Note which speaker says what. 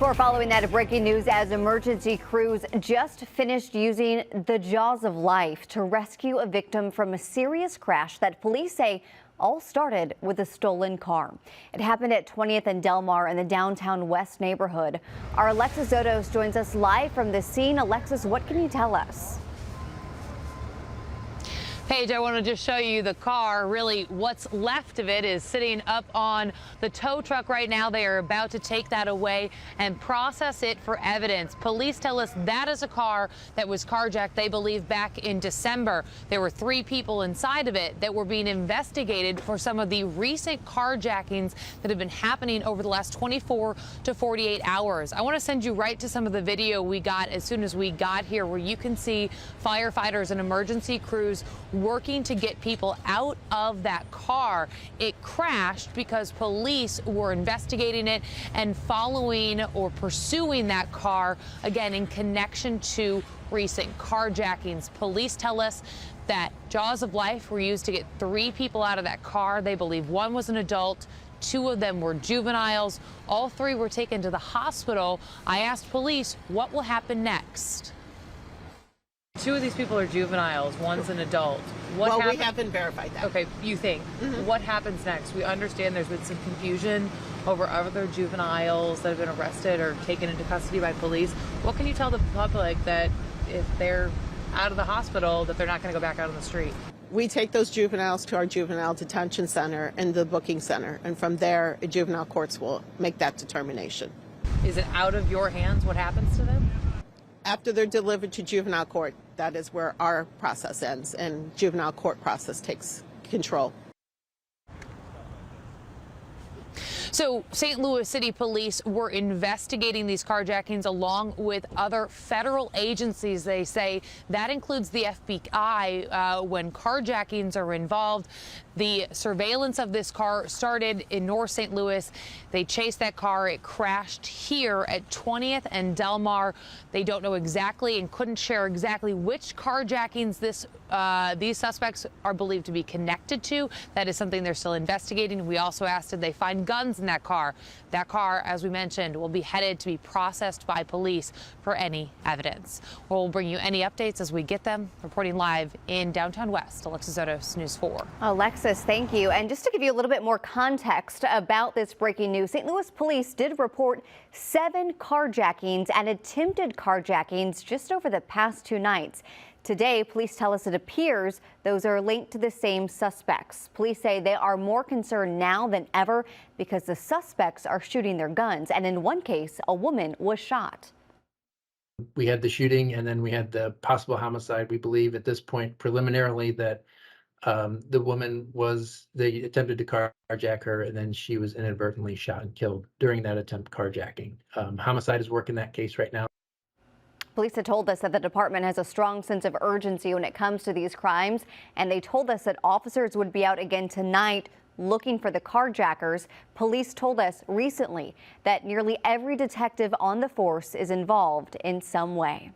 Speaker 1: Before following that, breaking news as emergency crews just finished using the jaws of life to rescue a victim from a serious crash that police say all started with a stolen car. It happened at 20th and Delmar in the downtown West neighborhood. Our Alexis Zotos joins us live from the scene. Alexis, what can you tell us?
Speaker 2: Paige, I want to just show you the car. Really, what's left of it is sitting up on the tow truck right now. They are about to take that away and process it for evidence. Police tell us that is a car that was carjacked, they believe, back in December. There were 3 people inside of it that were being investigated for some of the recent carjackings that have been happening over the last 24 to 48 hours. I want to send you right to some of the video we got as soon as we got here, where you can see firefighters and emergency crews working to get people out of that car. It crashed because police were investigating it and following or pursuing that car, again, in connection to recent carjackings. Police tell us that jaws of life were used to get 3 people out of that car. They believe 1 was an adult, 2 of them were juveniles. All 3 were taken to the hospital. I asked police what will happen next. 2 of these people are juveniles, 1's an adult.
Speaker 3: We haven't verified that.
Speaker 2: Okay, you think. What happens next? We understand there's been some confusion over other juveniles that have been arrested or taken into custody by police. What can you tell the public that if they're out of the hospital, that they're not going to go back out on the street?
Speaker 3: We take those juveniles to our juvenile detention center and the booking center, and from there, juvenile courts will make that determination.
Speaker 2: Is it out of your hands what happens to them?
Speaker 3: After they're delivered to juvenile court, that is where our process ends, and juvenile court process takes control.
Speaker 2: So St. Louis City Police were investigating these carjackings along with other federal agencies. They say that includes the FBI when carjackings are involved. The surveillance of this car started in North St. Louis. They chased that car. It crashed here at 20th and Delmar. They don't know exactly and couldn't share exactly which carjackings these suspects are believed to be connected to. That is something they're still investigating. We also asked, did they find guns in that car? That car, as we mentioned, will be headed to be processed by police for any evidence. We'll bring you any updates as we get them. Reporting live in downtown West, Alexis Zotos, News 4.
Speaker 1: Alexis, thank you. And just to give you a little bit more context about this breaking news, St. Louis police did report 7 carjackings and attempted carjackings just over the past 2 nights. Today, police tell us it appears those are linked to the same suspects. Police say they are more concerned now than ever because the suspects are shooting their guns, and in one case, a woman was shot.
Speaker 4: We had the shooting, and then we had the possible homicide. We believe at this point preliminarily that the woman they attempted to carjack her, and then she was inadvertently shot and killed during that attempt carjacking. Homicide is working that case right now.
Speaker 1: Police had told us that the department has a strong sense of urgency when it comes to these crimes, and they told us that officers would be out again tonight looking for the carjackers. Police told us recently that nearly every detective on the force is involved in some way.